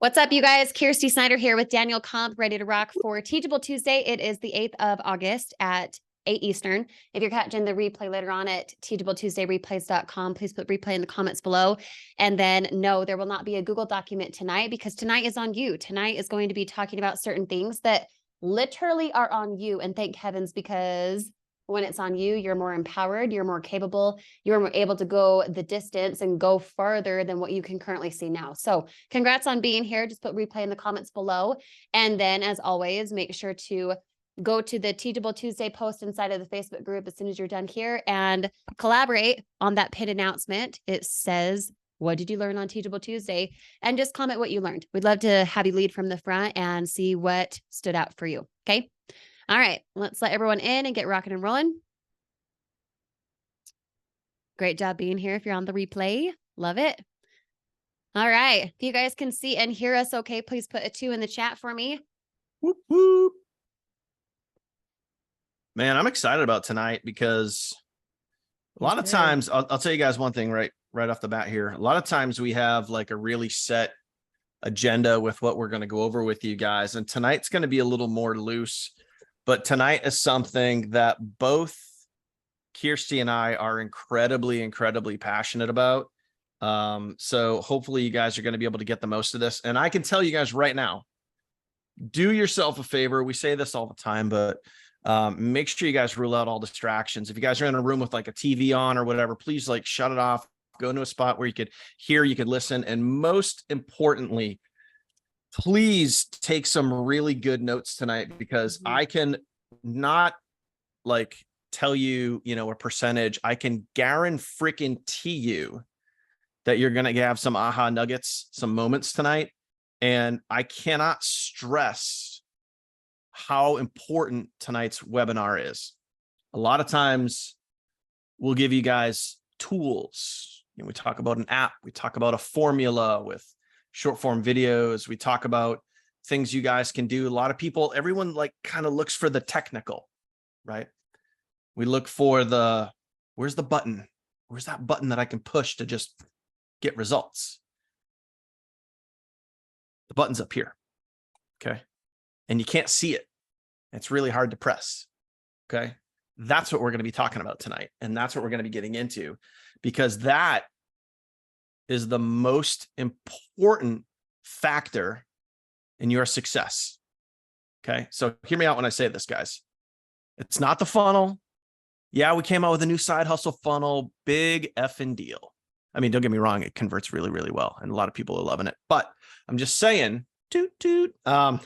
What's up, you guys? Kirsty Snyder here with Daniel Comp, ready to rock for Teachable Tuesday. It is the 8th of August at 8 Eastern. If you're catching the replay later on at teachabletuesdayreplays.com, please put replay in the comments below. And then no, there will not be a Google document tonight because tonight is on you. Tonight is going to be talking about certain things that literally are on you. And thank heavens, because when it's on you, you're more empowered, you're more capable, you're more able to go the distance and go farther than what you can currently see now. So congrats on being here. Just put replay in the comments below. And then as always, make sure to go to the Teachable Tuesday post inside of the Facebook group as soon as you're done here and collaborate on that pinned announcement. It says, what did you learn on Teachable Tuesday? And just comment what you learned. We'd love to have you lead from the front and see what stood out for you. Okay. All right, let's let everyone in and get rocking and rolling. Great job being here if you're on the replay. Love it. All right, if you guys can see and hear us okay, please put a 2 in the chat for me. Whoop, whoop. Man, I'm excited about tonight because a lot of times, I'll tell you guys one thing right off the bat here. A lot of times we have like a really set agenda with what we're going to go over with you guys. And tonight's going to be a little more loose. But tonight is something that both Kirsty and I are incredibly passionate about. So hopefully you guys are going to be able to get the most of this. And I can tell you guys right now, do yourself a favor. We say this all the time, but make sure you guys rule out all distractions. If you guys are in a room with like a TV on or whatever, please like shut it off, go into a spot where you could hear, you could listen. And most importantly, please take some really good notes tonight, because I can not like tell you, a percentage. I can guarantee you that you're going to have some aha nuggets, some moments tonight. And I cannot stress how important tonight's webinar is. A lot of times we'll give you guys tools. We talk about an app. We talk about a formula with short form videos. We talk about things you guys can do. A lot of people, everyone like kind of looks for the technical, right? We look for where's the button? Where's that button that I can push to just get results? The button's up here. Okay. And you can't see it. It's really hard to press. Okay. That's what we're going to be talking about tonight. And that's what we're going to be getting into, because that is the most important factor in your success. Okay. So hear me out when I say this, guys. It's not the funnel. Yeah, we came out with a new side hustle funnel, big effing deal. I mean, don't get me wrong. It converts really, really well. And a lot of people are loving it, but I'm just saying, I'm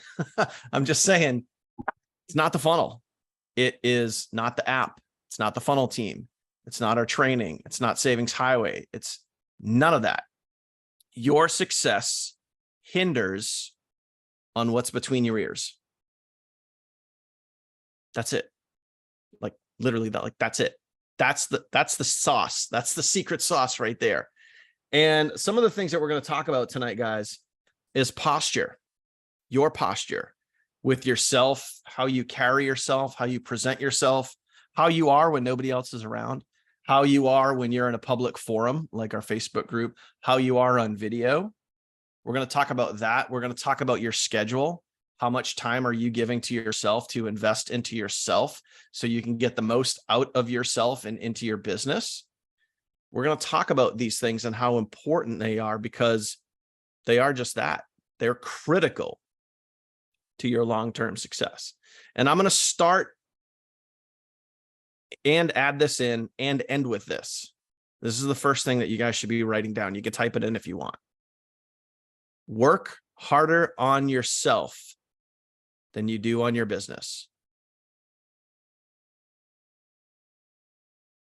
just saying it's not the funnel. It is not the app. It's not the funnel team. It's not our training. It's not Savings Highway. It's none of that. Your success hinders on what's between your ears. That's it. Like literally that, like that's it. That's the sauce. That's the secret sauce right there. And some of the things that we're going to talk about tonight, guys, is posture. Your posture with yourself, how you carry yourself, how you present yourself, how you are when nobody else is around, how you are when you're in a public forum like our Facebook group, how you are on video. We're going to talk about that. We're going to talk about your schedule. How much time are you giving to yourself to invest into yourself so you can get the most out of yourself and into your business? We're going to talk about these things and how important they are, because they are just that. They're critical to your long-term success. And I'm going to start and add this in and end with this. This is the first thing that you guys should be writing down. You can type it in if you want. Work harder on yourself than you do on your business.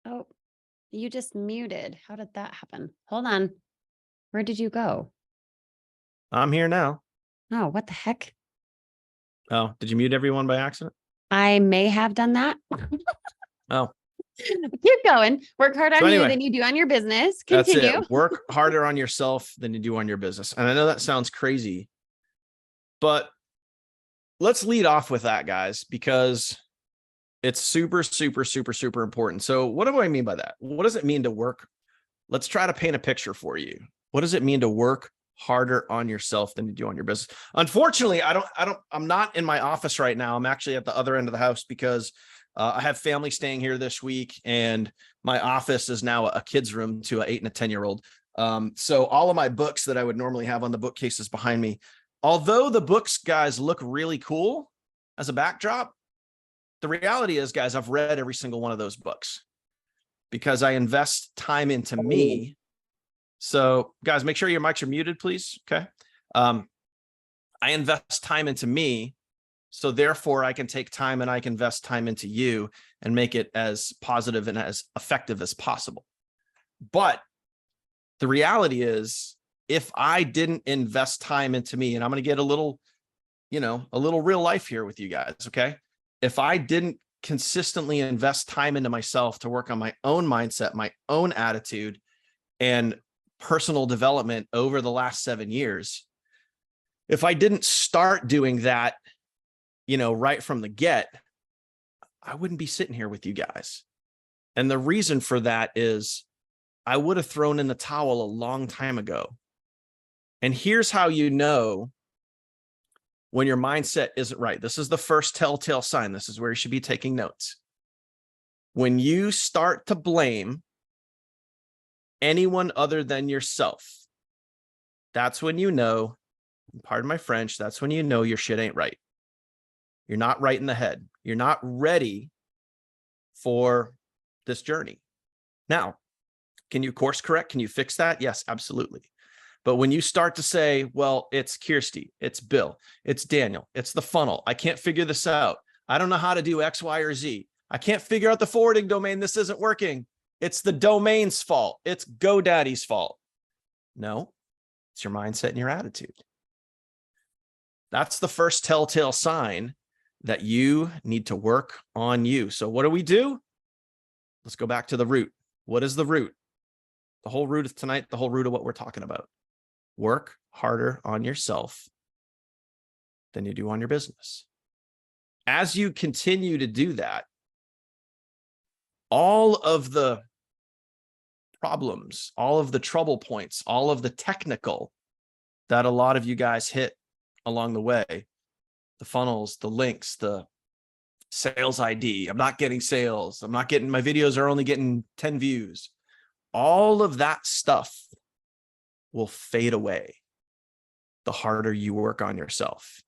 Oh, you just muted. How did that happen? Hold on. Where did you go? I'm here now. Oh, what the heck? Oh, did you mute everyone by accident? I may have done that. Oh. Keep going. Work hard on you than you do on your business. Continue. That's it. Work harder on yourself than you do on your business. And I know that sounds crazy, but let's lead off with that, guys, because it's super important. So what do I mean by that? What does it mean to work? Let's try to paint a picture for you. What does it mean to work harder on yourself than you do on your business. Unfortunately, I'm not in my office right now. I'm actually at the other end of the house because I have family staying here this week, and my office is now a kid's room to an 8 and a 10-year-old. So all of my books that I would normally have on the bookcases behind me, although the books, guys, look really cool as a backdrop, the reality is, guys, I've read every single one of those books because I invest time into me. So guys, make sure your mics are muted, please. Okay. I invest time into me. So therefore I can take time and I can invest time into you and make it as positive and as effective as possible. But the reality is, if I didn't invest time into me, and I'm going to get a little real life here with you guys. Okay. If I didn't consistently invest time into myself to work on my own mindset, my own attitude, and personal development over the last 7 years, if I didn't start doing that, right from the get, I wouldn't be sitting here with you guys. And the reason for that is I would have thrown in the towel a long time ago. And here's how you know when your mindset isn't right. This is the first telltale sign. This is where you should be taking notes. When you start to blame anyone other than yourself, that's when you know, pardon my French, that's when you know your shit ain't right. You're not right in the head. You're not ready for this journey. Now, can you course correct? Can you fix that? Yes, absolutely. But when you start to say, well, it's Kirsty, it's Bill, it's Daniel, it's the funnel, I can't figure this out, I don't know how to do X, Y, or Z, I can't figure out the forwarding domain, this isn't working, it's the domain's fault, it's GoDaddy's fault. No, it's your mindset and your attitude. That's the first telltale sign that you need to work on you. So what do? Let's go back to the root. What is the root? The whole root of tonight, the whole root of what we're talking about. Work harder on yourself than you do on your business. As you continue to do that, all of the problems, all of the trouble points, all of the technical that a lot of you guys hit along the way, the funnels, the links, the sales ID, I'm not getting sales, my videos are only getting 10 views. All of that stuff will fade away the harder you work on yourself.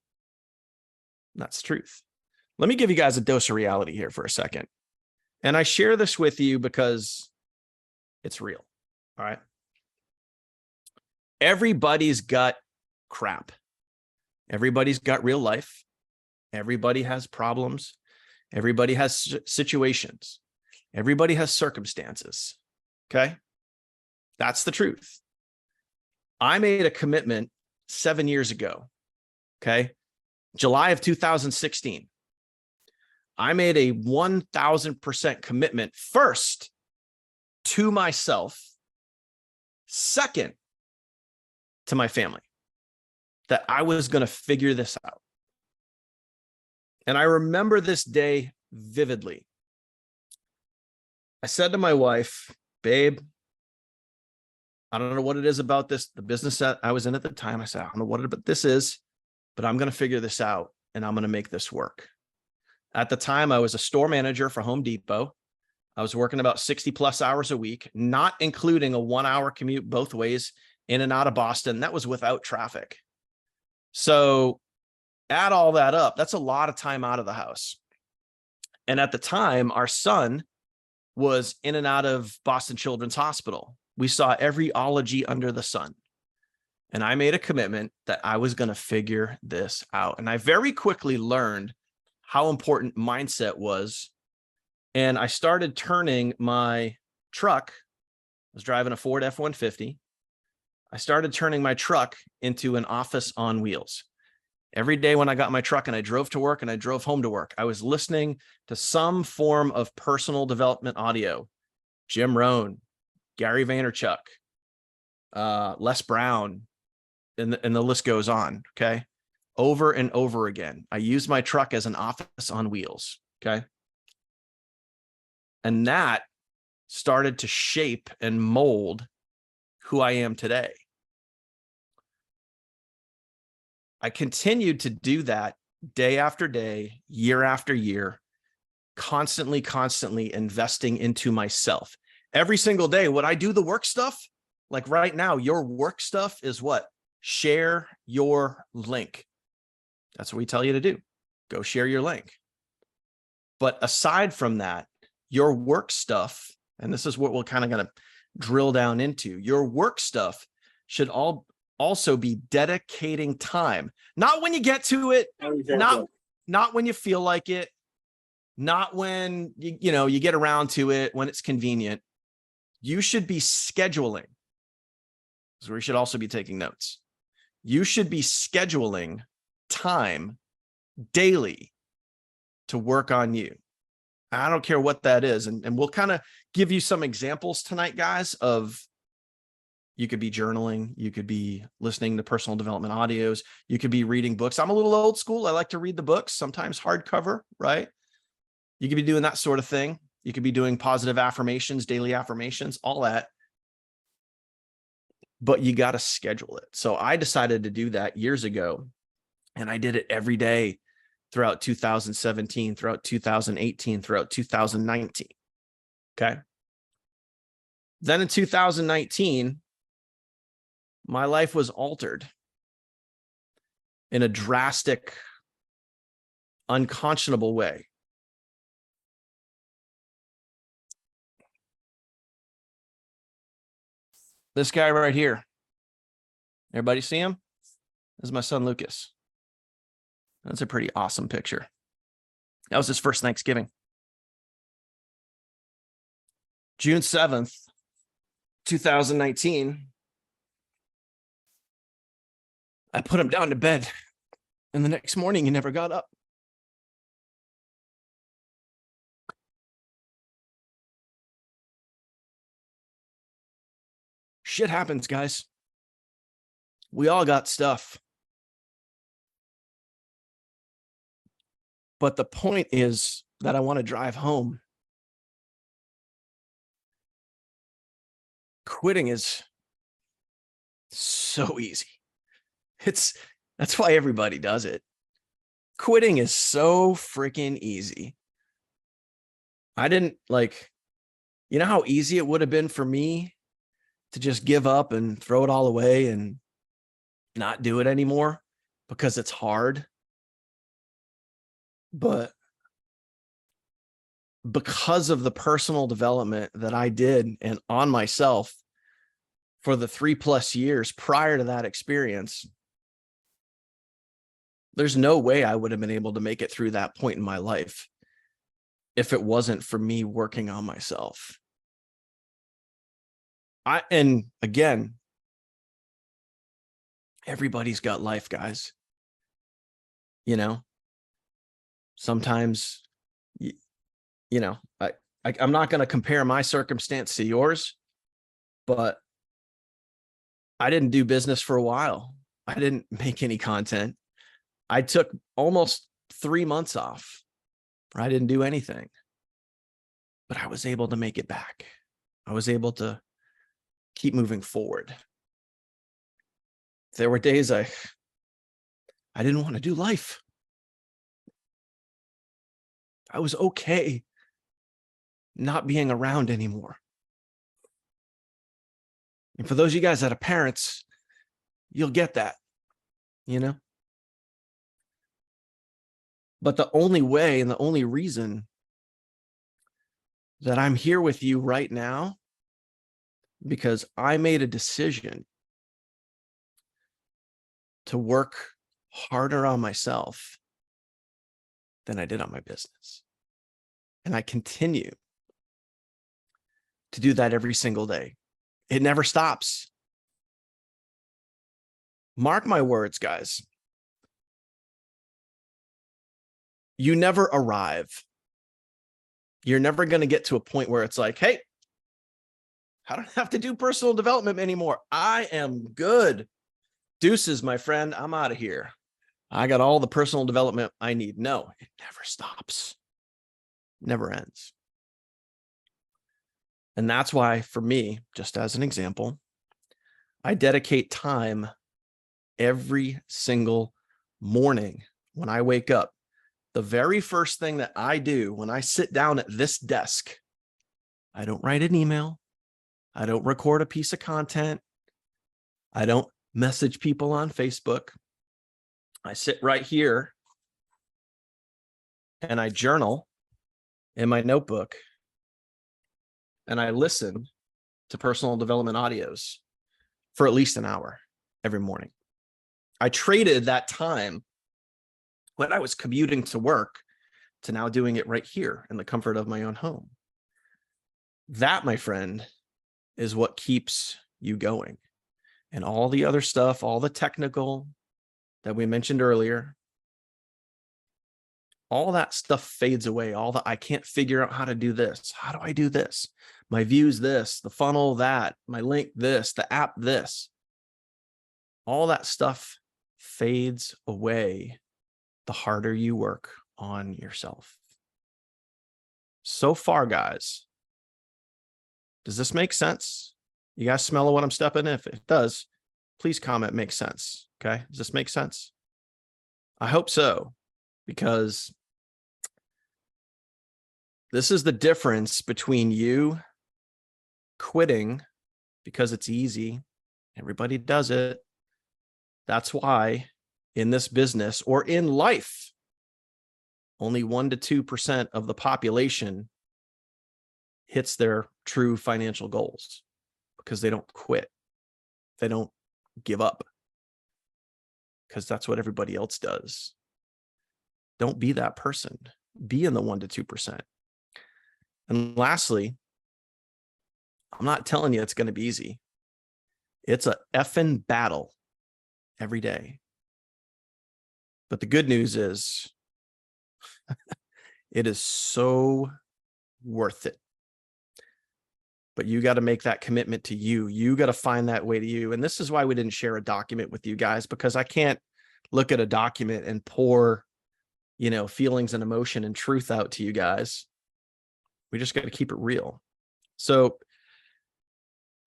That's the truth. Let me give you guys a dose of reality here for a second. And I share this with you because it's real. All right. Everybody's got crap. Everybody's got real life. Everybody has problems. Everybody has situations. Everybody has circumstances. Okay. That's the truth. I made a commitment 7 years ago. Okay. July of 2016. I made a 1000% commitment, first to myself, second to my family, that I was going to figure this out. And I remember this day vividly. I said to my wife, babe, I don't know what it is about this, the business that I was in at the time. I said, I don't know what this is, but I'm going to figure this out and I'm going to make this work. At the time, I was a store manager for Home Depot. I was working about 60 plus hours a week, not including a 1 hour commute both ways in and out of Boston. That was without traffic. So add all that up, that's a lot of time out of the house. And at the time, our son was in and out of Boston Children's Hospital. We saw every ology under the sun. And I made a commitment that I was going to figure this out. And I very quickly learned how important mindset was. And I started turning my truck. I was driving a Ford F-150. I started turning my truck into an office on wheels. Every day when I got my truck and I drove to work and I drove home to work, I was listening to some form of personal development audio. Jim Rohn, Gary Vaynerchuk, Les Brown, and the list goes on. Okay. Over and over again. I used my truck as an office on wheels. Okay. And that started to shape and mold who I am today. I continued to do that day after day, year after year, constantly investing into myself. Every single day, would I do the work stuff? Like right now, your work stuff is what? Share your link. That's what we tell you to do. Go share your link. But aside from that, your work stuff, and this is what we're kind of going to drill down into, your work stuff should also be dedicating time, not when you get to it, not when you feel like it, not when you get around to it, when it's convenient. You should be scheduling. So we should also be taking notes. You should be scheduling time daily to work on you. I don't care what that is. And we'll kind of give you some examples tonight, guys, of you could be journaling, you could be listening to personal development audios, you could be reading books. I'm a little old school. I like to read the books, sometimes hardcover, right? You could be doing that sort of thing. You could be doing positive affirmations, daily affirmations, all that. But you got to schedule it. So I decided to do that years ago, and I did it every day throughout 2017, throughout 2018, throughout 2019. Okay. Then in 2019, my life was altered in a drastic, unconscionable way. This guy right here. Everybody see him? This is my son, Lucas. That's a pretty awesome picture. That was his first Thanksgiving. June 7th, 2019. I put him down to bed, and the next morning he never got up. Shit happens, guys. We all got stuff. But the point is that I want to drive home. Quitting is so easy. That's why everybody does it. Quitting is so freaking easy. I didn't you know how easy it would have been for me to just give up and throw it all away and not do it anymore because it's hard. But because of the personal development that I did and on myself for the 3+ years prior to that experience, there's no way I would have been able to make it through that point in my life if it wasn't for me working on myself. And again, everybody's got life, guys. Sometimes, I'm not going to compare my circumstance to yours, but I didn't do business for a while. I didn't make any content. I took almost 3 months off. I didn't do anything, but I was able to make it back. I was able to keep moving forward. There were days I didn't want to do life. I was okay not being around anymore. And for those of you guys that are parents, you'll get that, But the only way and the only reason that I'm here with you right now, because I made a decision to work harder on myself than I did on my business. And I continue to do that every single day. It never stops. Mark my words, guys. You never arrive. You're never going to get to a point where it's like, hey, I don't have to do personal development anymore. I am good. Deuces, my friend. I'm out of here. I got all the personal development I need. No, it never stops. Never ends. And that's why, for me, just as an example, I dedicate time every single morning when I wake up, the very first thing that I do when I sit down at this desk, I don't write an email. I don't record a piece of content. I don't message people on Facebook. I sit right here and I journal in my notebook and I listen to personal development audios for at least an hour every morning. I traded that time when I was commuting to work to now doing it right here in the comfort of my own home. That, my friend, is what keeps you going. And all the other stuff, all the technical that we mentioned earlier, all that stuff fades away. All the, I can't figure out how to do this. How do I do this? My views this, the funnel that, my link this, the app this. All that stuff fades away the harder you work on yourself. So far, guys, does this make sense? You guys smell what I'm stepping in? If it does, please comment makes sense. Okay. Does this make sense? I hope so, because this is the difference between you quitting because it's easy. Everybody does it. That's why in this business or in life, only 1% to 2% of the population hits their true financial goals, because they don't quit. They don't give up, because that's what everybody else does. Don't be that person. Be in the 1% to 2%. And lastly, I'm not telling you it's going to be easy. It's a effing battle every day. But the good news is it is so worth it. But you got to make that commitment to you. You got to find that way to you. And this is why we didn't share a document with you guys, because I can't look at a document and pour, feelings and emotion and truth out to you guys. We just got to keep it real. So,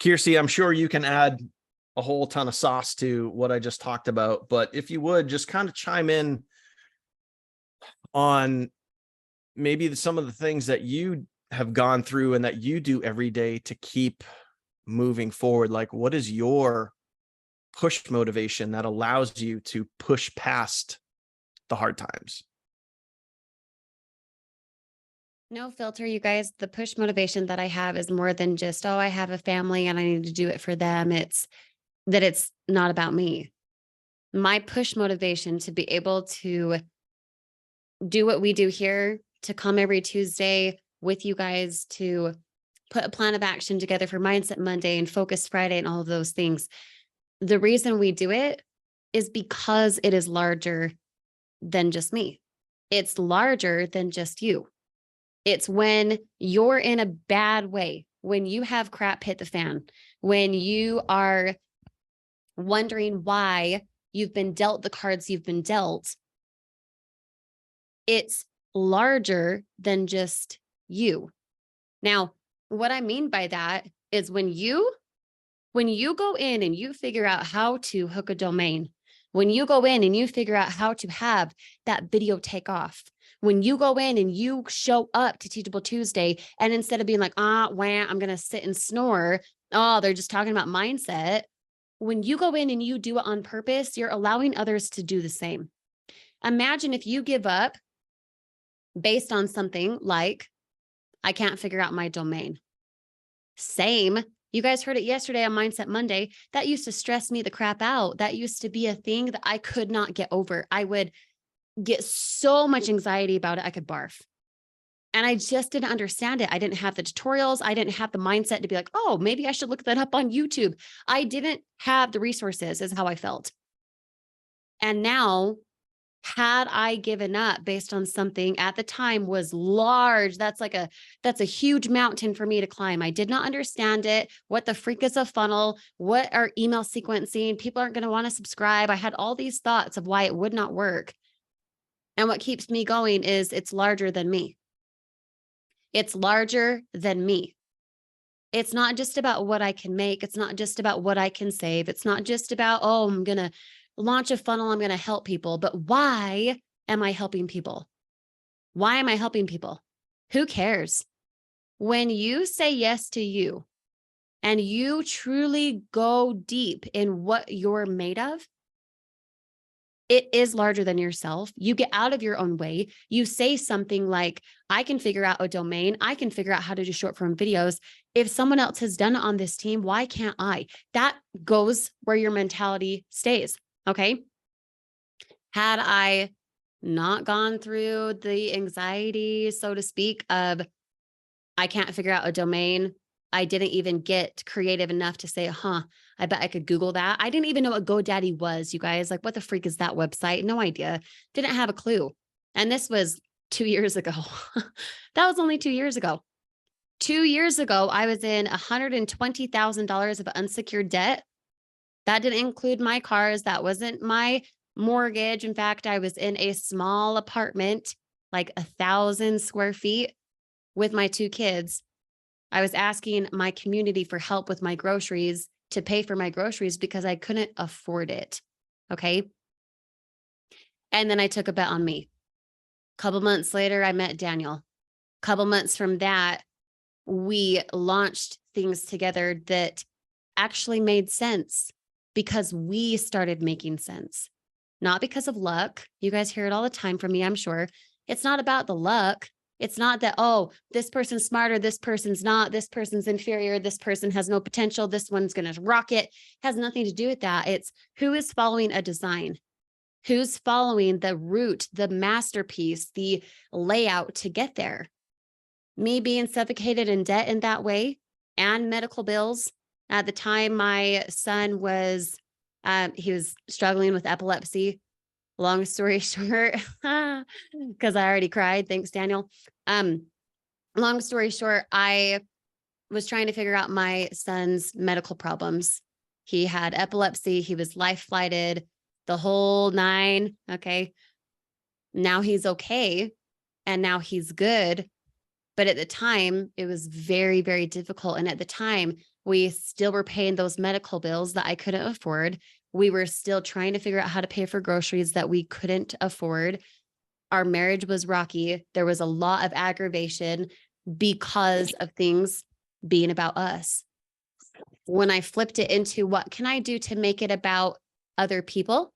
Kiersey, I'm sure you can add a whole ton of sauce to what I just talked about, but if you would just kind of chime in on maybe some of the things that you have gone through and that you do every day to keep moving forward. Like, what is your push motivation that allows you to push past the hard times? No filter, you guys. The push motivation that I have is more than just, oh, I have a family and I need to do it for them. It's that it's not about me. My push motivation to be able to do what we do here, to come every Tuesday with you guys, to put a plan of action together for Mindset Monday and Focus Friday and all of those things. The reason we do it is because it is larger than just me. It's larger than just you. It's when you're in a bad way, when you have crap hit the fan, when you are wondering why you've been dealt the cards you've been dealt. It's larger than just you. Now, what I mean by that is when you go in and you figure out how to hook a domain, when you go in and you figure out how to have that video take off, when you go in and you show up to Teachable Tuesday, and instead of being like, I'm going to sit and snore, oh, they're just talking about mindset. When you go in and you do it on purpose, you're allowing others to do the same. Imagine if you give up based on something like, I can't figure out my domain. Same. You guys heard it yesterday on Mindset Monday. That used to stress me the crap out. That used to be a thing that I could not get over. I would get so much anxiety about it, I could barf. And I just didn't understand it. I didn't have the tutorials. I didn't have the mindset to be like, oh, maybe I should look that up on YouTube. I didn't have the resources, is how I felt. And now, had I given up based on something at the time was large, that's a huge mountain for me to climb. I did not understand it. What the freak is a funnel? What are email sequencing? People aren't going to want to subscribe. I had all these thoughts of why it would not work. And what keeps me going is it's larger than me. It's larger than me. It's not just about what I can make. It's not just about what I can save. It's not just about, oh, I'm going to launch a funnel. I'm going to help people. But why am I helping people? Why am I helping people? Who cares? When you say yes to you and you truly go deep in what you're made of, it is larger than yourself. You get out of your own way. You say something like, I can figure out a domain. I can figure out how to do short form videos. If someone else has done it on this team, why can't I? That goes where your mentality stays. Okay. Had I not gone through the anxiety, so to speak, of I can't figure out a domain, I didn't even get creative enough to say, I bet I could Google that. I didn't even know what GoDaddy was, you guys. Like, what the freak is that website? No idea. Didn't have a clue. And this was 2 years ago. That was only 2 years ago. 2 years ago, I was in $120,000 of unsecured debt. That didn't include my cars. That wasn't my mortgage. In fact, I was in a small apartment, like 1,000 square feet with my 2 kids. I was asking my community for help with my groceries to pay for my groceries because I couldn't afford it. Okay. And then I took a bet on me. A couple months later, I met Daniel. A couple months from that, we launched things together that actually made sense because we started making sense, not because of luck. You guys hear it all the time from me, I'm sure. It's not about the luck. It's not that, oh, this person's smarter, this person's not, this person's inferior, this person has no potential, this one's going to rock it. It has nothing to do with that. It's who is following a design, who's following the route, the masterpiece, the layout to get there. Me being suffocated in debt in that way and medical bills. At the time, my son was, he was struggling with epilepsy. Long story short, because I already cried. Thanks, Daniel. Long story short, I was trying to figure out my son's medical problems. He had epilepsy. He was life flighted, the whole 9. Okay. Now he's okay. And now he's good. But at the time, it was very, very difficult. And at the time, we still were paying those medical bills that I couldn't afford. We were still trying to figure out how to pay for groceries that we couldn't afford. Our marriage was rocky. There was a lot of aggravation because of things being about us. When I flipped it into what can I do to make it about other people?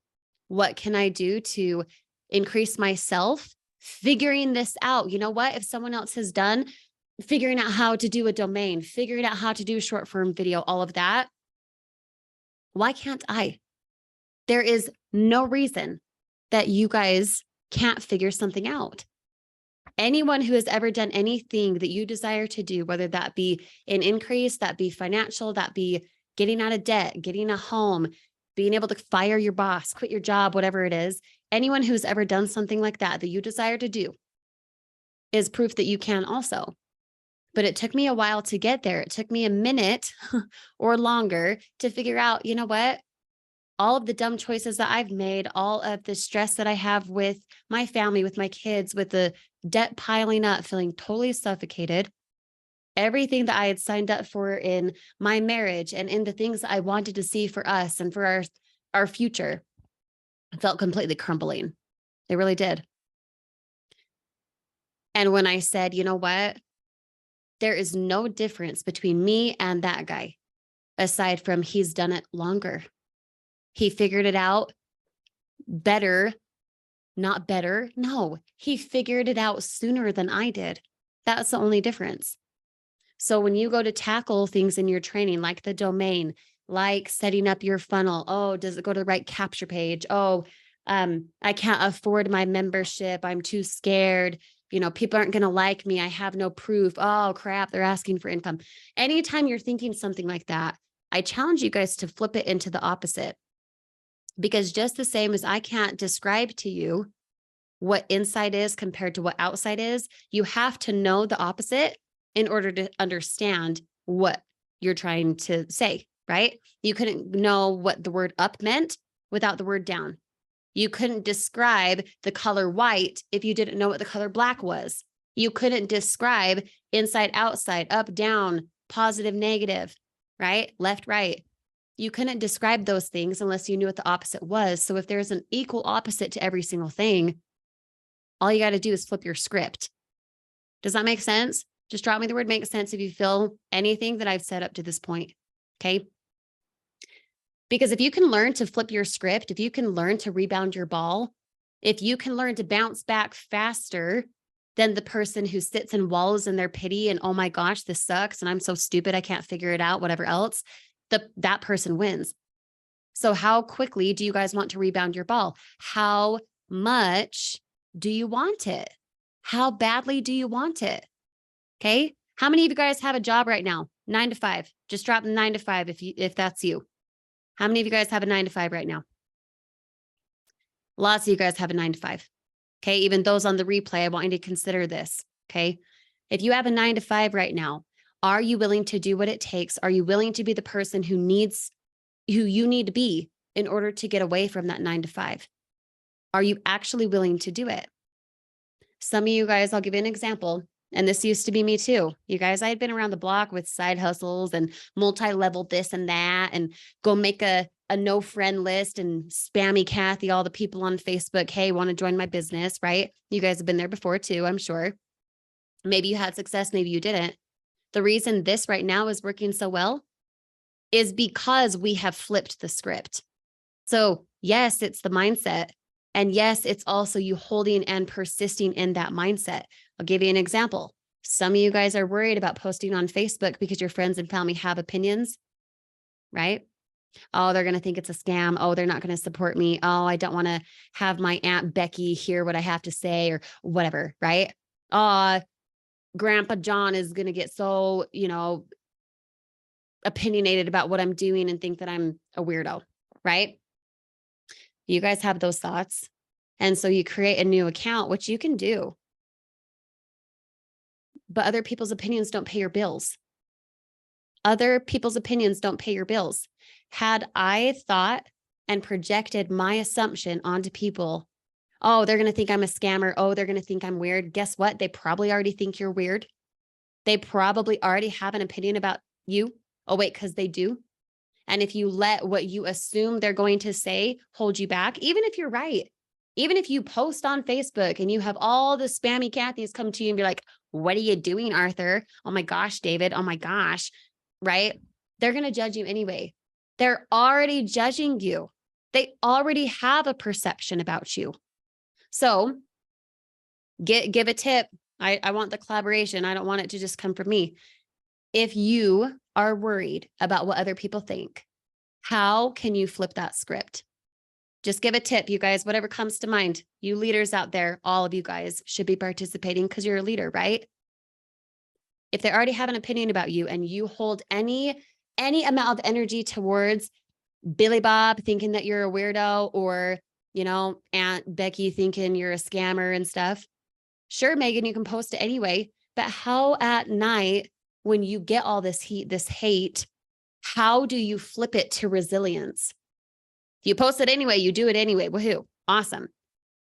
What can I do to increase myself? Figuring this out. You know what? If someone else has done, figuring out how to do a domain, figuring out how to do short form video, all of that. Why can't I? There is no reason that you guys can't figure something out. Anyone who has ever done anything that you desire to do, whether that be an increase, that be financial, that be getting out of debt, getting a home, being able to fire your boss, quit your job, whatever it is, anyone who's ever done something like that you desire to do is proof that you can also. But it took me a while to get there. It took me a minute or longer to figure out, you know what? All of the dumb choices that I've made, all of the stress that I have with my family, with my kids, with the debt piling up, feeling totally suffocated, everything that I had signed up for in my marriage and in the things that I wanted to see for us and for our future felt completely crumbling. They really did. And when I said, you know what? There is no difference between me and that guy, aside from he's done it longer. He figured it out better, not better. No, he figured it out sooner than I did. That's the only difference. So when you go to tackle things in your training, like the domain, like setting up your funnel, oh, does it go to the right capture page? Oh, I can't afford my membership. I'm too scared. You know, people aren't going to like me. I have no proof. Oh, crap. They're asking for income. Anytime you're thinking something like that, I challenge you guys to flip it into the opposite. Because just the same as I can't describe to you what inside is compared to what outside is, you have to know the opposite in order to understand what you're trying to say, right? You couldn't know what the word up meant without the word down. You couldn't describe the color white if you didn't know what the color black was. You couldn't describe inside, outside, up, down, positive, negative, right? Left, right. you couldn't describe those things unless you knew what the opposite was. So if there's an equal opposite to every single thing, all you got to do is flip your script. Does that make sense? Just drop me the word makes sense if you feel anything that I've said up to this point. Okay. Because if you can learn to flip your script, if you can learn to rebound your ball, if you can learn to bounce back faster than the person who sits and wallows in their pity and, oh my gosh, this sucks and I'm so stupid, I can't figure it out, whatever else, that person wins. So how quickly do you guys want to rebound your ball? How much do you want it? How badly do you want it? Okay. How many of you guys have a job right now? 9 to 5. Just drop 9 to 5 if that's you. How many of you guys have a 9 to 5 right now? Lots of you guys have a 9 to 5. Okay. Even those on the replay, I want you to consider this. Okay. If you have a 9 to 5 right now, are you willing to do what it takes? Are you willing to be the person who you need to be in order to get away from that 9 to 5? Are you actually willing to do it? Some of you guys, I'll give you an example. And this used to be me too. You guys, I had been around the block with side hustles and multi-level this and that, and go make a no friend list and spammy Kathy, all the people on Facebook, hey, want to join my business, right? You guys have been there before too, I'm sure. Maybe you had success, maybe you didn't. The reason this right now is working so well is because we have flipped the script. So yes, it's the mindset. And yes, it's also you holding and persisting in that mindset. I'll give you an example. Some of you guys are worried about posting on Facebook because your friends and family have opinions, right? Oh, they're going to think it's a scam. Oh, they're not going to support me. Oh, I don't want to have my Aunt Becky hear what I have to say or whatever, right? Grandpa John is going to get so, opinionated about what I'm doing and think that I'm a weirdo, right? You guys have those thoughts. And so you create a new account, which you can do. But other people's opinions don't pay your bills. Other people's opinions don't pay your bills. Had I thought and projected my assumption onto people, oh, they're going to think I'm a scammer. Oh, they're going to think I'm weird. Guess what? They probably already think you're weird. They probably already have an opinion about you. Oh, wait, because they do. And if you let what you assume they're going to say hold you back, even if you're right, even if you post on Facebook and you have all the spammy Kathys come to you and be like, what are you doing, Arthur? Oh my gosh, David. Oh my gosh. Right? They're going to judge you anyway. They're already judging you. They already have a perception about you. So give a tip. I want the collaboration. I don't want it to just come from me. If you are worried about what other people think, how can you flip that script? Just give a tip, you guys, whatever comes to mind. You leaders out there, all of you guys should be participating because you're a leader, right? If they already have an opinion about you and you hold any amount of energy towards Billy Bob thinking that you're a weirdo, or, Aunt Becky thinking you're a scammer and stuff, sure, Megan, you can post it anyway, but how at night when you get all this heat, this hate, how do you flip it to resilience? You post it anyway, you do it anyway. Woohoo. Awesome.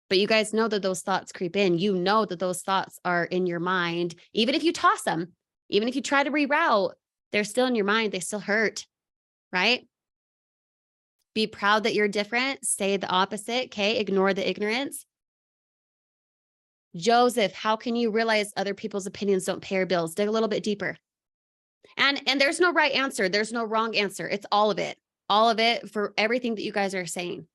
But you guys know that those thoughts creep in. You know that those thoughts are in your mind. Even if you toss them, even if you try to reroute, they're still in your mind. They still hurt, right? Be proud that you're different. Say the opposite. Okay. Ignore the ignorance. Joseph, how can you realize other people's opinions don't pay your bills? Dig a little bit deeper. And there's no right answer. There's no wrong answer. It's all of it for everything that you guys are saying.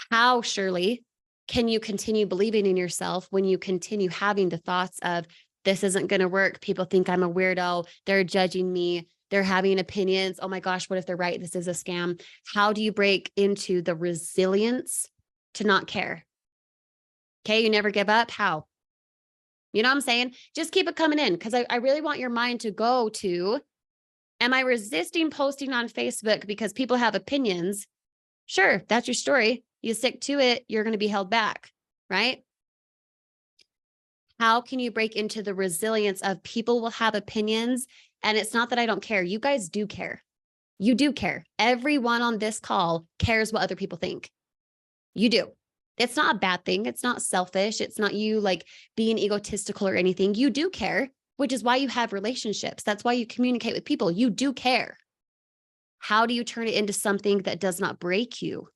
How, Shirley, can you continue believing in yourself when you continue having the thoughts of this isn't going to work? People think I'm a weirdo. They're judging me. They're having opinions. Oh my gosh, what if they're right? This is a scam. How do you break into the resilience to not care? Okay, you never give up. How? You know what I'm saying? Just keep it coming in, because I really want your mind to go to, am I resisting posting on Facebook because people have opinions? Sure, that's your story. You stick to it, you're going to be held back, right? How can you break into the resilience of people will have opinions? And it's not that I don't care. You guys do care. You do care. Everyone on this call cares what other people think. You do. It's not a bad thing. It's not selfish. It's not you like being egotistical or anything. You do care, which is why you have relationships. That's why you communicate with people. You do care. How do you turn it into something that does not break you?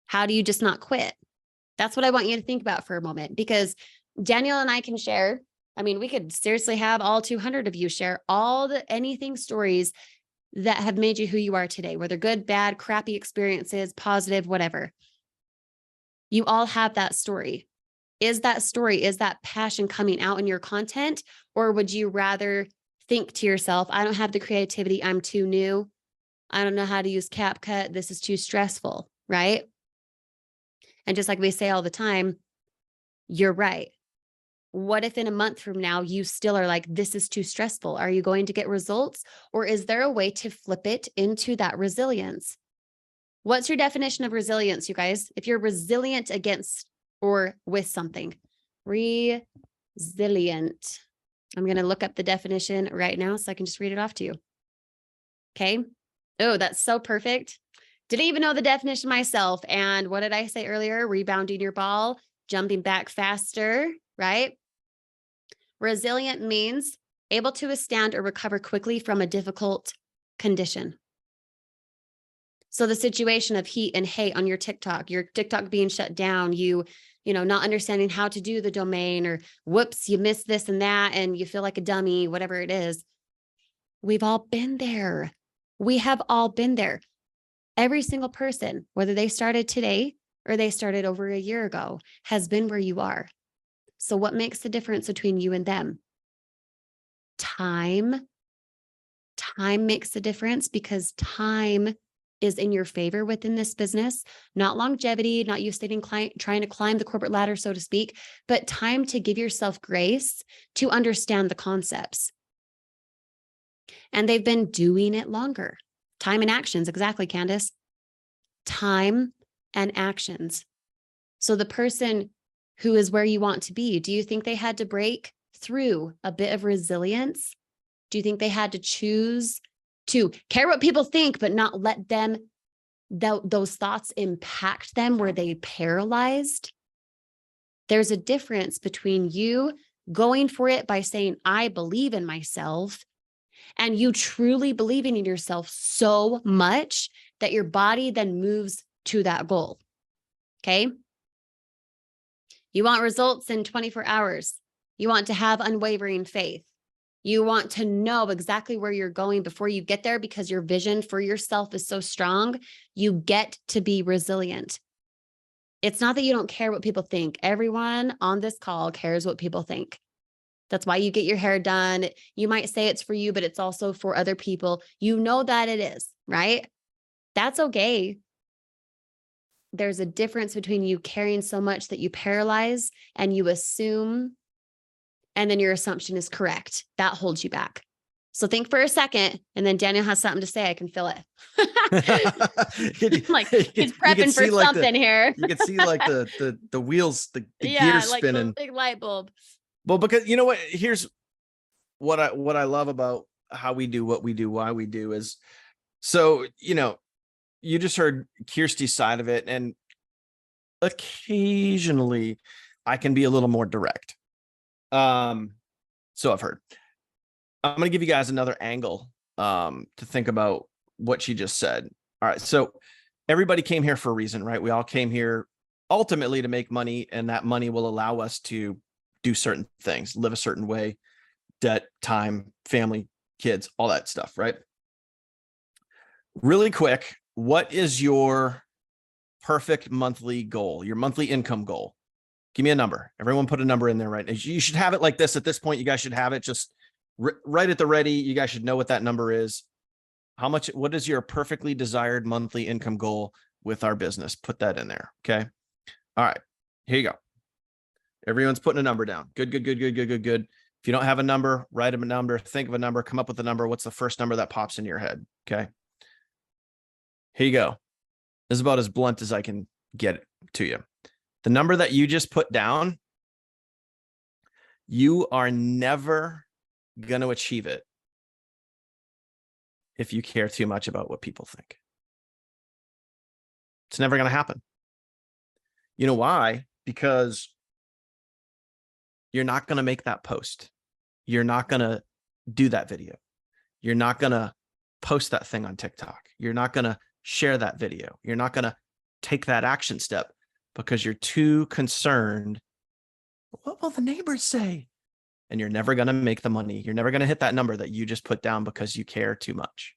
How do you just not quit? That's what I want you to think about for a moment, because Daniel and I can share. I mean, we could seriously have all 200 of you share all the anything stories that have made you who you are today, whether good, bad, crappy experiences, positive, whatever. You all have that story. Is that passion coming out in your content? Or would you rather think to yourself, I don't have the creativity, I'm too new, I don't know how to use CapCut, this is too stressful, right? And just like we say all the time, you're right. What if in a month from now, you still are like, this is too stressful? Are you going to get results? Or is there a way to flip it into that resilience? What's your definition of resilience, you guys? If you're resilient against or with something, resilient. I'm going to look up the definition right now so I can just read it off to you. Okay. Oh, that's so perfect. Didn't even know the definition myself. And what did I say earlier? Rebounding your ball, jumping back faster, right? Resilient means able to withstand or recover quickly from a difficult condition. So the situation of heat and hate on your TikTok being shut down, you not understanding how to do the domain, or whoops, you missed this and that, and you feel like a dummy, whatever it is. We've all been there. We have all been there. Every single person, whether they started today or they started over a year ago, has been where you are. So what makes the difference between you and them? Time. Time makes the difference, because time is in your favor within this business, not longevity, not you sitting trying to climb the corporate ladder, so to speak, but time to give yourself grace to understand the concepts. And they've been doing it longer. Time and actions. Exactly, Candace. Time and actions. So the person who is where you want to be, do you think they had to break through a bit of resilience? Do you think they had to choose to care what people think, but not let them, those thoughts impact them where they paralyzed? There's a difference between you going for it by saying, I believe in myself, and you truly believing in yourself so much that your body then moves to that goal. Okay. You want results in 24 hours. You want to have unwavering faith. You want to know exactly where you're going before you get there, because your vision for yourself is so strong. You get to be resilient. It's not that you don't care what people think. Everyone on this call cares what people think. That's why you get your hair done. You might say it's for you, but it's also for other people. You know that it is, right? That's okay. There's a difference between you caring so much that you paralyze and you assume, and then your assumption is correct. That holds you back. So think for a second, and then Daniel has something to say. I can feel it. Like he's prepping for something here. You can see like the wheels, the gears spinning. Like the big light bulb. Well, because you know what? Here's what I love about how we do what we do, why we do is, so, you just heard Kirsty's side of it, and occasionally I can be a little more direct. So I've heard. I'm going to give you guys another angle to think about what she just said. All right. So everybody came here for a reason, right? We all came here ultimately to make money, and that money will allow us to do certain things, live a certain way, debt, time, family, kids, all that stuff, right? Really quick, what is your perfect monthly goal, your monthly income goal? Give me a number. Everyone put a number in there, right? You should have it like this at this point. You guys should have it just right at the ready. You guys should know what that number is. What is your perfectly desired monthly income goal with our business? Put that in there. Okay. All right, here you go. Everyone's putting a number down. Good. If you don't have a number, write a number, think of a number, come up with a number. What's the first number that pops in your head? Okay. Here you go. This is about as blunt as I can get it to you. The number that you just put down, you are never going to achieve it if you care too much about what people think. It's never going to happen. You know why? Because you're not going to make that post. You're not going to do that video. You're not going to post that thing on TikTok. You're not going to share that video. You're not going to take that action step because you're too concerned. What will the neighbors say? And you're never going to make the money. You're never going to hit that number that you just put down because you care too much.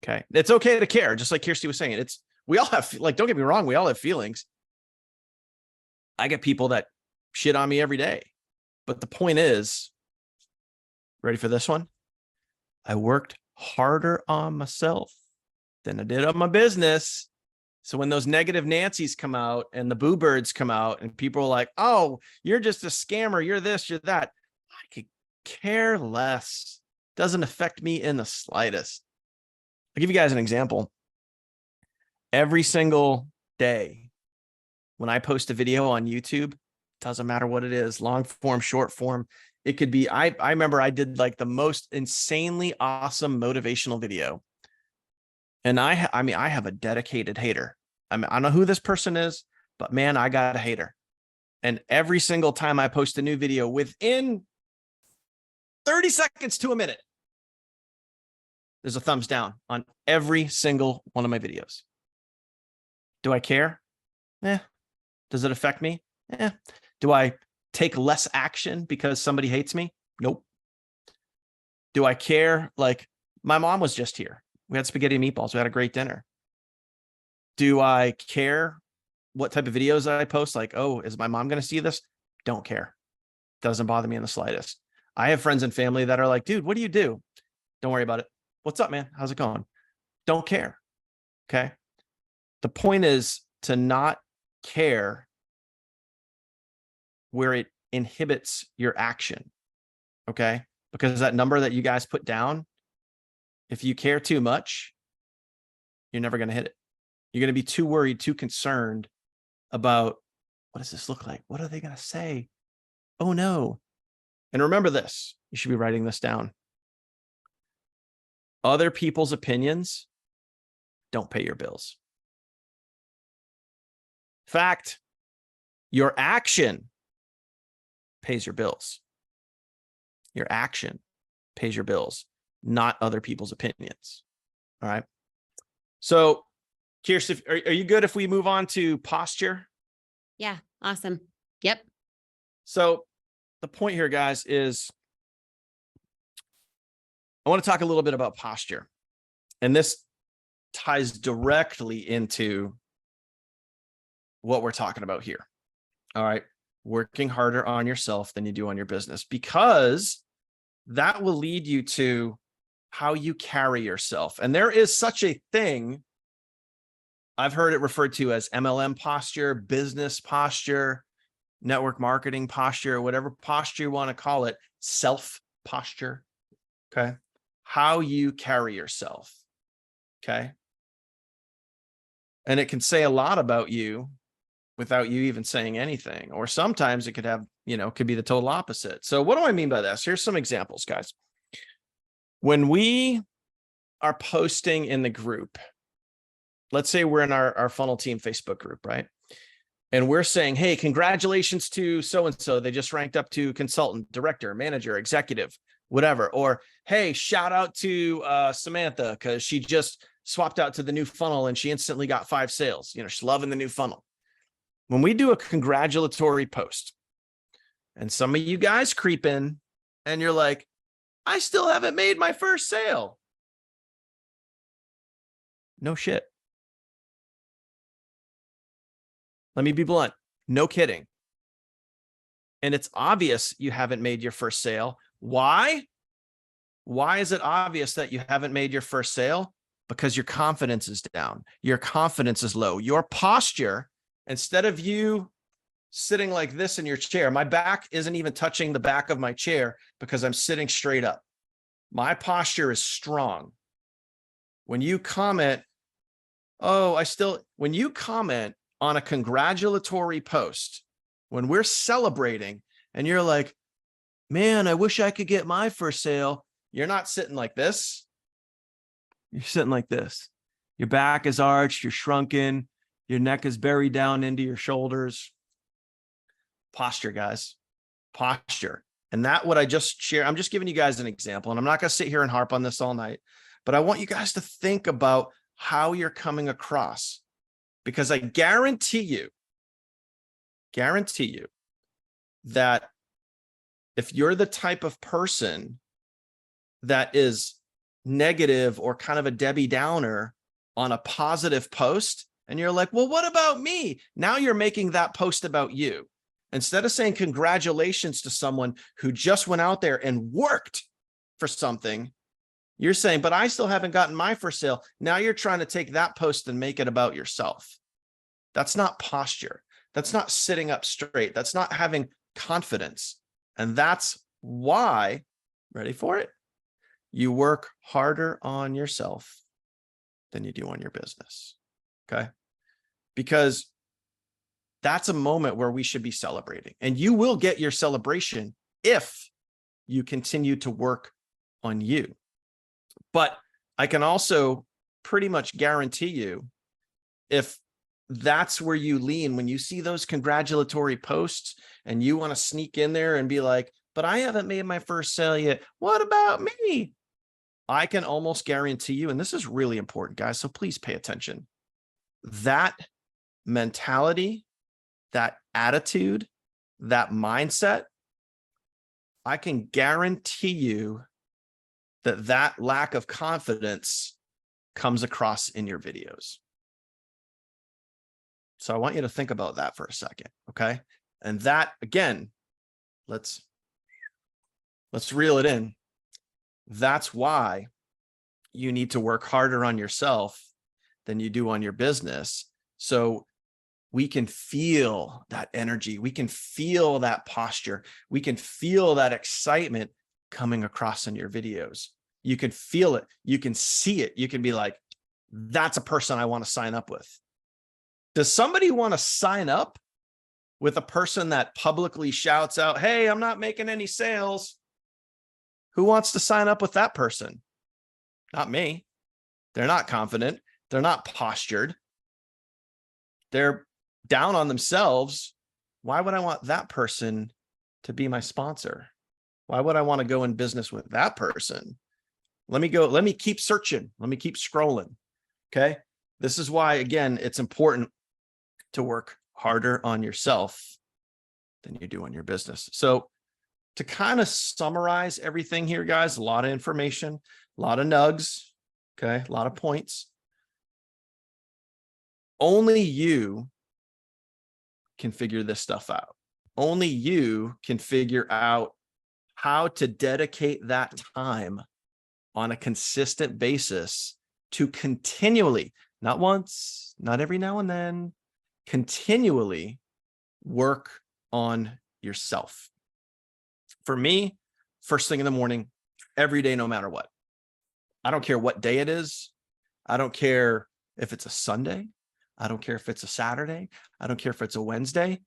Okay. It's okay to care. Just like Kirsty was saying, we all have, like, don't get me wrong. We all have feelings. I get people that shit on me every day. But the point is, ready for this one? I worked harder on myself than I did on my business. So when those negative Nancy's come out and the boo birds come out and people are like, oh, you're just a scammer. You're this, you're that. I could care less. Doesn't affect me in the slightest. I'll give you guys an example. Every single day when I post a video on YouTube, doesn't matter what it is, long form, short form. It could be, I remember I did like the most insanely awesome motivational video. And I have a dedicated hater. I don't know who this person is, but man, I got a hater. And every single time I post a new video, within 30 seconds to a minute, there's a thumbs down on every single one of my videos. Do I care? Does it affect me? Do I take less action because somebody hates me? Nope. Do I care? Like, my mom was just here. We had spaghetti and meatballs. We had a great dinner. Do I care what type of videos I post? Like, oh, is my mom going to see this? Don't care. Doesn't bother me in the slightest. I have friends and family that are like, dude, what do you do? Don't worry about it. What's up, man? How's it going? Don't care. Okay. The point is to not care where it inhibits your action. Okay. Because that number that you guys put down, if you care too much, you're never going to hit it. You're going to be too worried, too concerned about, what does this look like? What are they going to say? Oh no. And remember this, you should be writing this down. Other people's opinions don't pay your bills. Fact, your action pays your bills. Your action pays your bills, not other people's opinions. All right. So, Kirsty, are you good if we move on to posture? Yeah. Awesome. Yep. So the point here, guys, is I want to talk a little bit about posture. And this ties directly into what we're talking about here. All right. Working harder on yourself than you do on your business, because that will lead you to how you carry yourself. And there is such a thing. I've heard it referred to as MLM posture, business posture, network marketing posture, whatever posture you want to call it, self posture. Okay. How you carry yourself. Okay. And it can say a lot about you without you even saying anything. Or sometimes it could have, could be the total opposite. So what do I mean by this? Here's some examples, guys. When we are posting in the group, let's say we're in our funnel team Facebook group, right? And we're saying, hey, congratulations to so-and-so. They just ranked up to consultant, director, manager, executive, whatever. Or, hey, shout out to Samantha because she just swapped out to the new funnel and she instantly got 5 sales. She's loving the new funnel. When we do a congratulatory post and some of you guys creep in and you're like, I still haven't made my first sale. No shit. Let me be blunt. No kidding. And it's obvious you haven't made your first sale. Why? Why is it obvious that you haven't made your first sale? Because your confidence is down. Your confidence is low. Your posture, instead of you sitting like this in your chair, my back isn't even touching the back of my chair because I'm sitting straight up. My posture is strong. When you comment, when you comment on a congratulatory post, when we're celebrating and you're like, man, I wish I could get my first sale. You're not sitting like this. You're sitting like this. Your back is arched, you're shrunken, your neck is buried down into your shoulders. Posture, guys. Posture. And that what I just shared, I'm just giving you guys an example, and I'm not going to sit here and harp on this all night, but I want you guys to think about how you're coming across, because I guarantee you that if you're the type of person that is negative or kind of a Debbie Downer on a positive post, and you're like, well, what about me? Now you're making that post about you. Instead of saying congratulations to someone who just went out there and worked for something, you're saying, but I still haven't gotten my for sale. Now you're trying to take that post and make it about yourself. That's not posture. That's not sitting up straight. That's not having confidence. And that's why, ready for it? You work harder on yourself than you do on your business. Okay? Because that's a moment where we should be celebrating. And you will get your celebration if you continue to work on you. But I can also pretty much guarantee you, if that's where you lean when you see those congratulatory posts and you want to sneak in there and be like, but I haven't made my first sale yet. What about me? I can almost guarantee you, and this is really important, guys, so please pay attention. That mentality, that attitude, that mindset, I can guarantee you that that lack of confidence comes across in your videos. So I want you to think about that for a second, okay? And that, again, let's reel it in. That's why you need to work harder on yourself than you do on your business. So we can feel that energy. We can feel that posture. We can feel that excitement coming across in your videos. You can feel it. You can see it. You can be like, that's a person I want to sign up with. Does somebody want to sign up with a person that publicly shouts out, hey, I'm not making any sales? Who wants to sign up with that person? Not me. They're not confident. They're not postured. They're down on themselves. Why would I want that person to be my sponsor? Why would I want to go in business with that person? Let me keep searching. Let me keep scrolling. Okay. This is why, again, it's important to work harder on yourself than you do on your business. So to kind of summarize everything here, guys, a lot of information, a lot of nugs, okay, a lot of points. Only you can figure this stuff out. Only you can figure out how to dedicate that time on a consistent basis to continually, not once, not every now and then, continually work on yourself. For me, first thing in the morning, every day, no matter what. I don't care what day it is. I don't care if it's a Sunday. I don't care if it's a Saturday. I don't care if it's a Wednesday.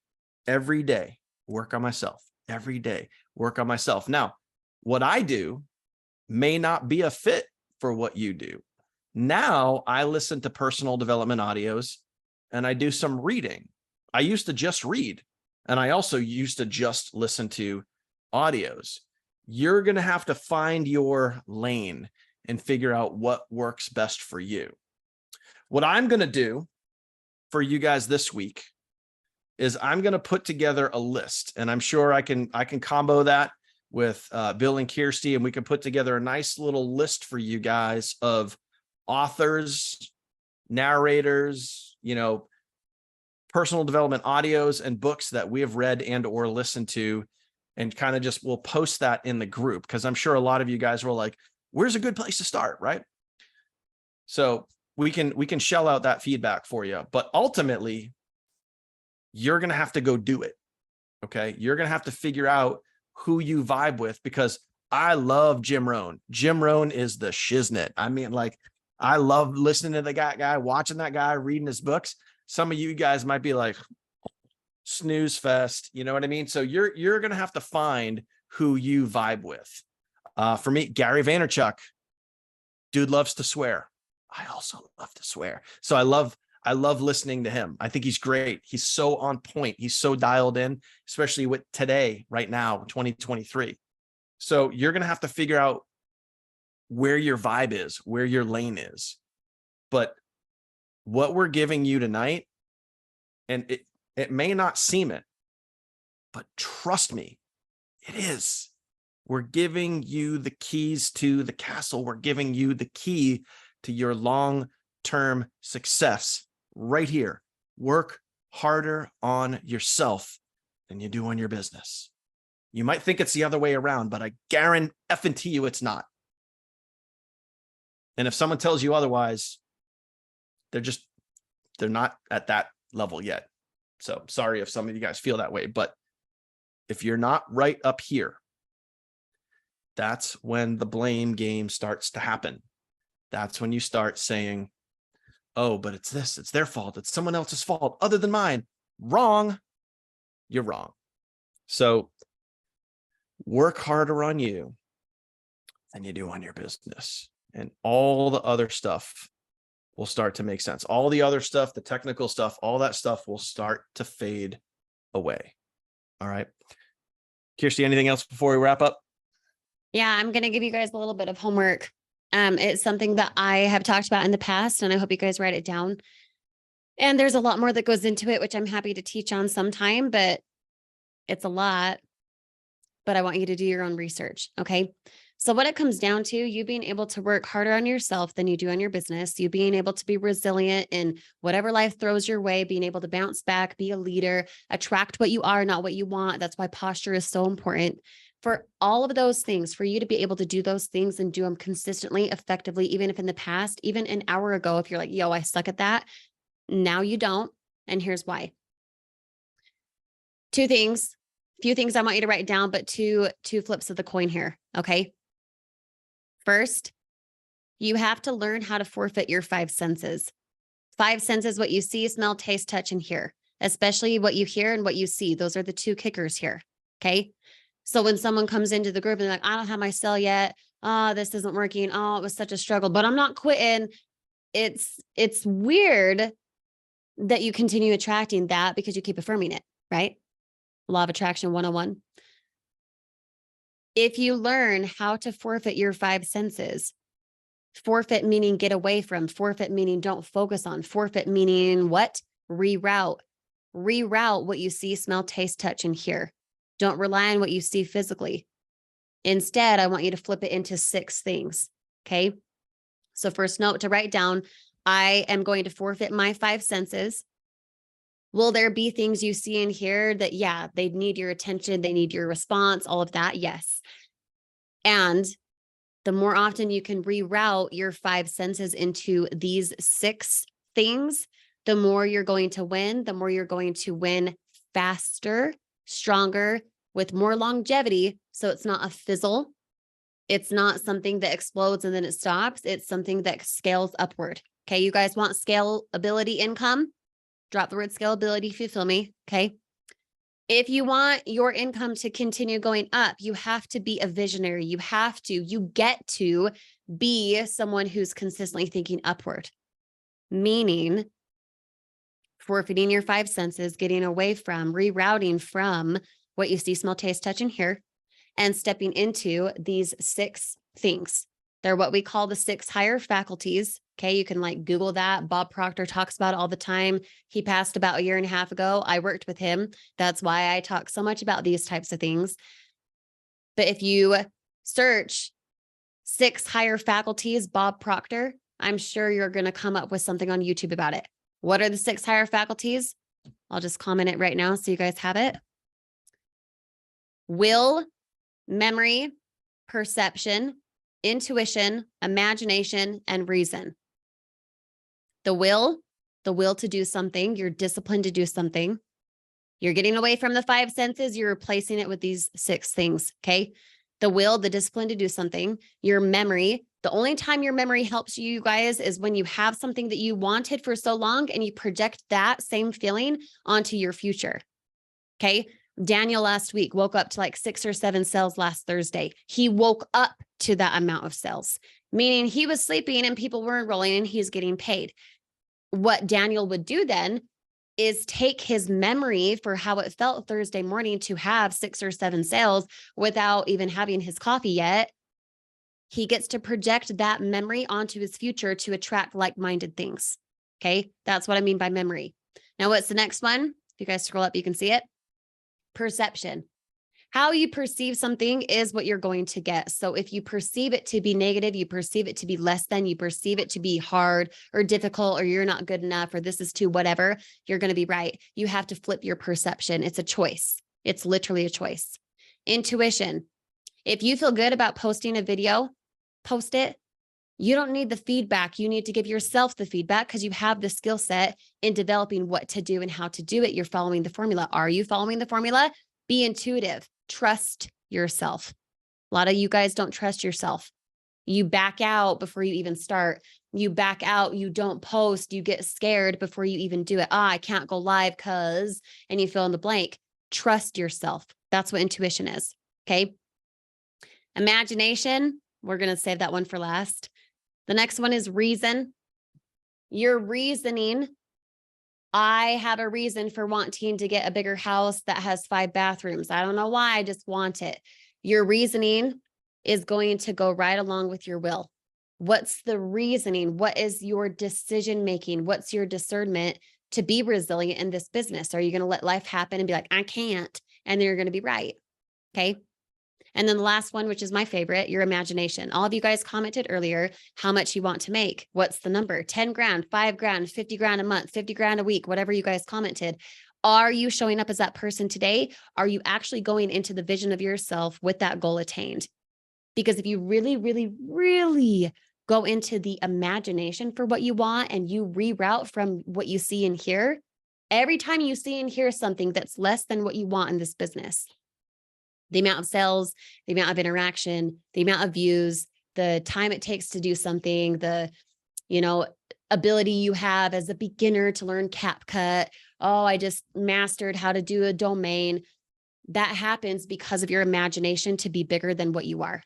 Every day, work on myself. Every day, work on myself. Now, what I do may not be a fit for what you do. Now, I listen to personal development audios and I do some reading. I used to just read, and I also used to just listen to audios. You're going to have to find your lane and figure out what works best for you. What I'm going to do for you guys this week is I'm going to put together a list, and I'm sure I can combo that with Bill and Kirsty, and we can put together a nice little list for you guys of authors, narrators, personal development audios and books that we have read and or listened to, and kind of just we'll post that in the group, because I'm sure a lot of you guys were like, where's a good place to start, right? So we can shell out that feedback for you, but ultimately you're going to have to go do it. Okay. You're going to have to figure out who you vibe with, because I love Jim Rohn. Jim Rohn is the shiznit. I mean, like, I love listening to the guy, watching that guy, reading his books. Some of you guys might be like, snooze fest. You know what I mean? So you're going to have to find who you vibe with. For me, Gary Vaynerchuk, dude loves to swear. I also love to swear. So I love listening to him. I think he's great. He's so on point. He's so dialed in, especially with today, right now, 2023. So you're going to have to figure out where your vibe is, where your lane is. But what we're giving you tonight, and it may not seem it, but trust me, it is. We're giving you the keys to the castle. We're giving you the key to your long-term success right here. Work harder on yourself than you do on your business. You might think it's the other way around, but I guarantee you it's not. And if someone tells you otherwise, they're not at that level yet. So sorry if some of you guys feel that way, but if you're not right up here, that's when the blame game starts to happen. That's when you start saying, oh, but it's this, it's their fault, it's someone else's fault other than mine. Wrong. You're wrong. So work harder on you than you do on your business, and all the other stuff will start to make sense. All the other stuff, the technical stuff, all that stuff will start to fade away. All right. Kirsty, anything else before we wrap up? Yeah, I'm going to give you guys a little bit of homework. It's something that I have talked about in the past, and I hope you guys write it down. And there's a lot more that goes into it, which I'm happy to teach on sometime, but it's a lot. But I want you to do your own research. Okay. So what it comes down to, you being able to work harder on yourself than you do on your business, you being able to be resilient in whatever life throws your way, being able to bounce back, be a leader, attract what you are, not what you want. That's why posture is so important. For all of those things, for you to be able to do those things and do them consistently, effectively, even if in the past, even an hour ago, if you're like, yo, I suck at that, now you don't. And here's why. Few things I want you to write down, but two flips of the coin here. Okay. First, you have to learn how to forfeit your 5 senses. 5 senses, what you see, smell, taste, touch, and hear, especially what you hear and what you see. Those are the 2 kickers here. Okay. So when someone comes into the group and they're like, I don't have my sale yet. Oh, this isn't working. Oh, it was such a struggle, but I'm not quitting. It's weird that you continue attracting that because you keep affirming it, right? Law of Attraction 101. If you learn how to forfeit your 5 senses, forfeit meaning get away from, forfeit meaning don't focus on, forfeit meaning what? Reroute what you see, smell, taste, touch, and hear. Don't rely on what you see physically. Instead, I want you to flip it into 6 things. Okay. So first note to write down, I am going to forfeit my 5 senses. Will there be things you see and hear that, yeah, they need your attention, they need your response, all of that? Yes. And the more often you can reroute your 5 senses into these 6 things, the more you're going to win, the more you're going to win faster, stronger, with more longevity. So it's not a fizzle. It's not something that explodes and then it stops. It's something that scales upward. Okay. You guys want scalability income? Drop the word scalability if you feel me. Okay. If you want your income to continue going up, you have to be a visionary. You get to be someone who's consistently thinking upward, meaning forfeiting your 5 senses, getting away from, rerouting from what you see, smell, taste, touch, and hear, and stepping into these 6 things. They're what we call the 6 higher faculties. Okay. You can Google that. Bob Proctor talks about it all the time. He passed about 1.5 years ago. I worked with him. That's why I talk so much about these types of things. But if you search 6 higher faculties, Bob Proctor, I'm sure you're going to come up with something on YouTube about it. What are the 6 higher faculties? I'll just comment it right now so you guys have it. Will, memory, perception, intuition, imagination, and reason. The will to do something, you're disciplined to do something. You're getting away from the 5 senses, you're replacing it with these 6 things, okay? The will, the discipline to do something, your memory. The only time your memory helps you guys is when you have something that you wanted for so long and you project that same feeling onto your future, okay? Daniel last week woke up to 6 or 7 sales last Thursday. He woke up to that amount of sales, meaning he was sleeping and people were enrolling and he's getting paid. What Daniel would do then is take his memory for how it felt Thursday morning to have 6 or 7 sales without even having his coffee yet. He gets to project that memory onto his future to attract like-minded things. Okay. That's what I mean by memory. Now, what's the next one? If you guys scroll up, you can see it. Perception. How you perceive something is what you're going to get. So if you perceive it to be negative, you perceive it to be less than, you perceive it to be hard or difficult, or you're not good enough, or this is too whatever, you're going to be right. You have to flip your perception. It's a choice. It's literally a choice. Intuition. If you feel good about posting a video, post it. You don't need the feedback. You need to give yourself the feedback because you have the skill set in developing what to do and how to do it. You're following the formula. Are you following the formula? Be intuitive. Trust yourself. A lot of you guys don't trust yourself. You back out before you even start. You back out. You don't post. You get scared before you even do it. I can't go live because, and you fill in the blank. Trust yourself. That's what intuition is. Okay. Imagination. We're going to save that one for last. The next one is reason. Your reasoning. I have a reason for wanting to get a bigger house that has 5 bathrooms. I don't know why, I just want it. Your reasoning is going to go right along with your will. What's the reasoning? What is your decision making? What's your discernment to be resilient in this business? Are you going to let life happen and be like, I can't, and then you're going to be right? Okay. And then the last one, which is my favorite, your imagination. All of you guys commented earlier how much you want to make. What's the number? 10 grand, 5 grand, 50 grand a month, 50 grand a week, whatever you guys commented. Are you showing up as that person today? Are you actually going into the vision of yourself with that goal attained? Because if you really, really, really go into the imagination for what you want and you reroute from what you see and hear, every time you see and hear something that's less than what you want in this business, the amount of sales, the amount of interaction, the amount of views, the time it takes to do something, the, ability you have as a beginner to learn CapCut. Oh, I just mastered how to do a domain. That happens because of your imagination to be bigger than what you are,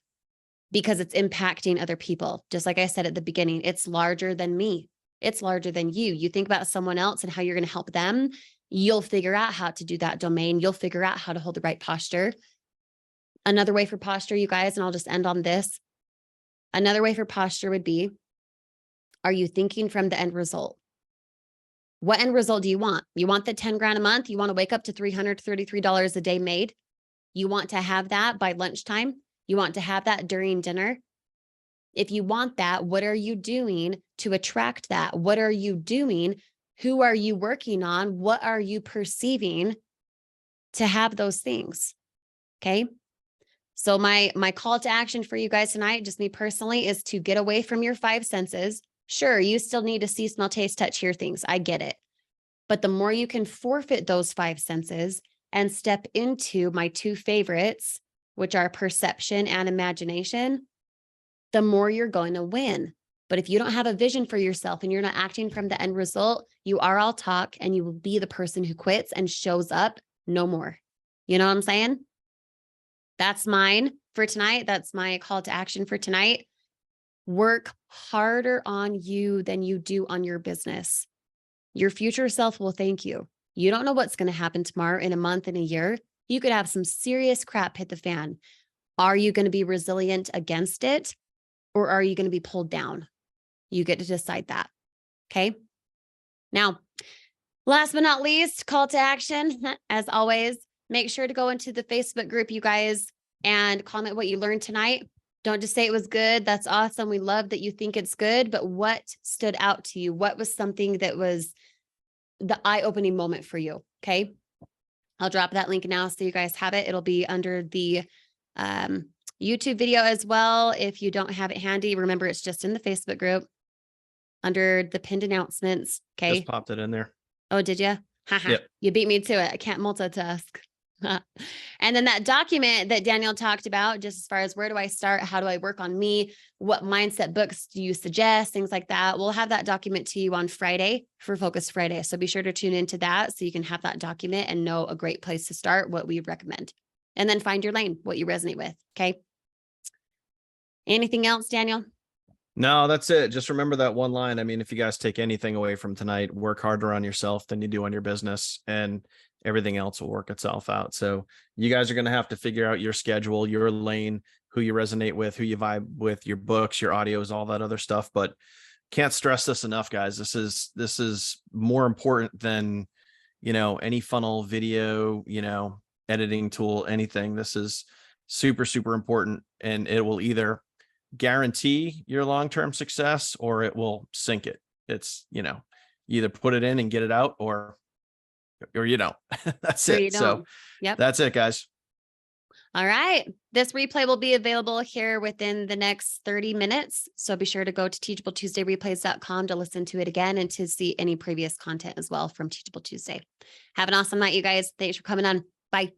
because it's impacting other people. Just like I said at the beginning, it's larger than me. It's larger than you. You think about someone else and how you're going to help them. You'll figure out how to do that domain. You'll figure out how to hold the right posture. Another way for posture, you guys, and I'll just end on this. Another way for posture would be, are you thinking from the end result? What end result do you want? You want the 10 grand a month? You want to wake up to $333 a day made? You want to have that by lunchtime? You want to have that during dinner? If you want that, what are you doing to attract that? What are you doing? Who are you working on? What are you perceiving to have those things? Okay. So my call to action for you guys tonight, just me personally, is to get away from your 5 senses. Sure, you still need to see, smell, taste, touch, hear things. I get it. But the more you can forfeit those 5 senses and step into my 2 favorites, which are perception and imagination, the more you're going to win. But if you don't have a vision for yourself and you're not acting from the end result, you are all talk and you will be the person who quits and shows up no more. You know what I'm saying? That's mine for tonight. That's my call to action for tonight. Work harder on you than you do on your business. Your future self will thank you. You don't know what's going to happen tomorrow, in a month, in a year. You could have some serious crap hit the fan. Are you going to be resilient against it, or are you going to be pulled down? You get to decide that. Okay. Now, last but not least, call to action. As always, make sure to go into the Facebook group, you guys, and comment what you learned tonight. Don't just say it was good. That's awesome. We love that you think it's good, but what stood out to you? What was something that was the eye-opening moment for you? Okay. I'll drop that link now so you guys have it. It'll be under the YouTube video as well. If you don't have it handy, remember it's just in the Facebook group under the pinned announcements. Okay. Just popped it in there. Oh, did you? Yep. You beat me to it. I can't multitask. And then that document that Daniel talked about, just as far as where do I start? How do I work on me? What mindset books do you suggest? Things like that. We'll have that document to you on Friday for Focus Friday. So be sure to tune into that so you can have that document and know a great place to start, what we recommend. And then find your lane, what you resonate with. Okay. Anything else, Daniel? No, that's it. Just remember that one line. I mean, if you guys take anything away from tonight, work harder on yourself than you do on your business, and everything else will work itself out. So you guys are going to have to figure out your schedule, your lane, who you resonate with, who you vibe with, your books, your audios, all that other stuff. But can't stress this enough, guys. This is more important than, any funnel, video, editing tool, anything. This is super, super important, and it will either guarantee your long-term success or it will sink it. It's, you either put it in and get it out, or that's Or it. you So don't. Yep. that's it, guys. All right. This replay will be available here within the next 30 minutes. So be sure to go to teachablettuesdayreplays.com to listen to it again and to see any previous content as well from Teachable Tuesday. Have an awesome night, you guys. Thanks for coming on. Bye.